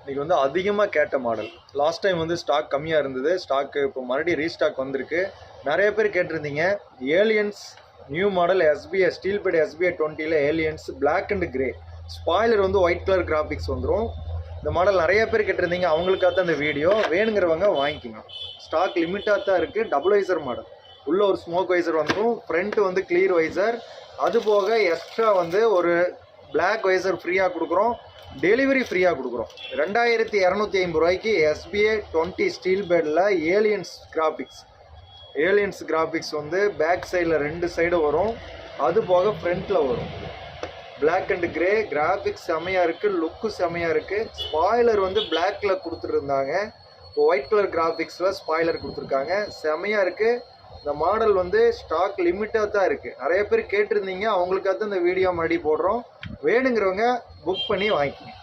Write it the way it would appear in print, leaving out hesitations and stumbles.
இன்றைக்கி வந்து அதிகமாக கேட்ட மாடல். லாஸ்ட் டைம் வந்து ஸ்டாக் கம்மியாக இருந்தது. ஸ்டாக்கு இப்போ மறுபடியும் ரீஸ்டாக் வந்திருக்கு. நிறைய பேர் கேட்டிருந்தீங்க. Aliens new model SBI steel pad SBI 20ல் aliens black and grey spoiler வந்து ஒயிட் கலர் கிராஃபிக்ஸ் வந்துடும். இந்த மாடல் நிறைய பேர் கேட்டிருந்தீங்க. அவங்களுக்காக தான் இந்த வீடியோ. வேணுங்கிறவங்க வாங்கிக்கோங்க. ஸ்டாக் லிமிட்டாக தான் இருக்குது. Double visor model. உள்ள ஒரு ஸ்மோக் வைசர் வந்துடும். ஃப்ரண்ட் வந்து கிளியர் வைசர். அது போக எக்ஸ்ட்ரா வந்து ஒரு பிளாக் வைசர் ஃப்ரீயாக கொடுக்குறோம். டெலிவரி ஃப்ரீயாக கொடுக்குறோம். 2250 ரூபாய்க்கு எஸ்பிஐ 20 ஸ்டீல் பேடில் ஏலியன்ஸ் கிராஃபிக்ஸ் வந்து பேக் சைடில் 2 சைடு வரும். அது போக ஃப்ரண்ட்டில் வரும். பிளாக் அண்ட் கிரே கிராஃபிக்ஸ் செமையாக இருக்குது. லுக்கு செமையாக இருக்குது. ஸ்பாய்லர் வந்து பிளாக்கில் கொடுத்துருந்தாங்க. இப்போ ஒயிட் கலர் கிராஃபிக்ஸில் ஸ்பாய்லர் கொடுத்துருக்காங்க. செமையாக இருக்குது. இந்த மாடல் வந்து ஸ்டாக் லிமிட்டாக தான் இருக்குது. நிறைய பேர் கேட்டிருந்தீங்க. அவங்களுக்காக தான் இந்த வீடியோ மறுபடியும் போடுறோம். வேணுங்கிறவங்க புக் பண்ணி வாங்கிக்கோங்க.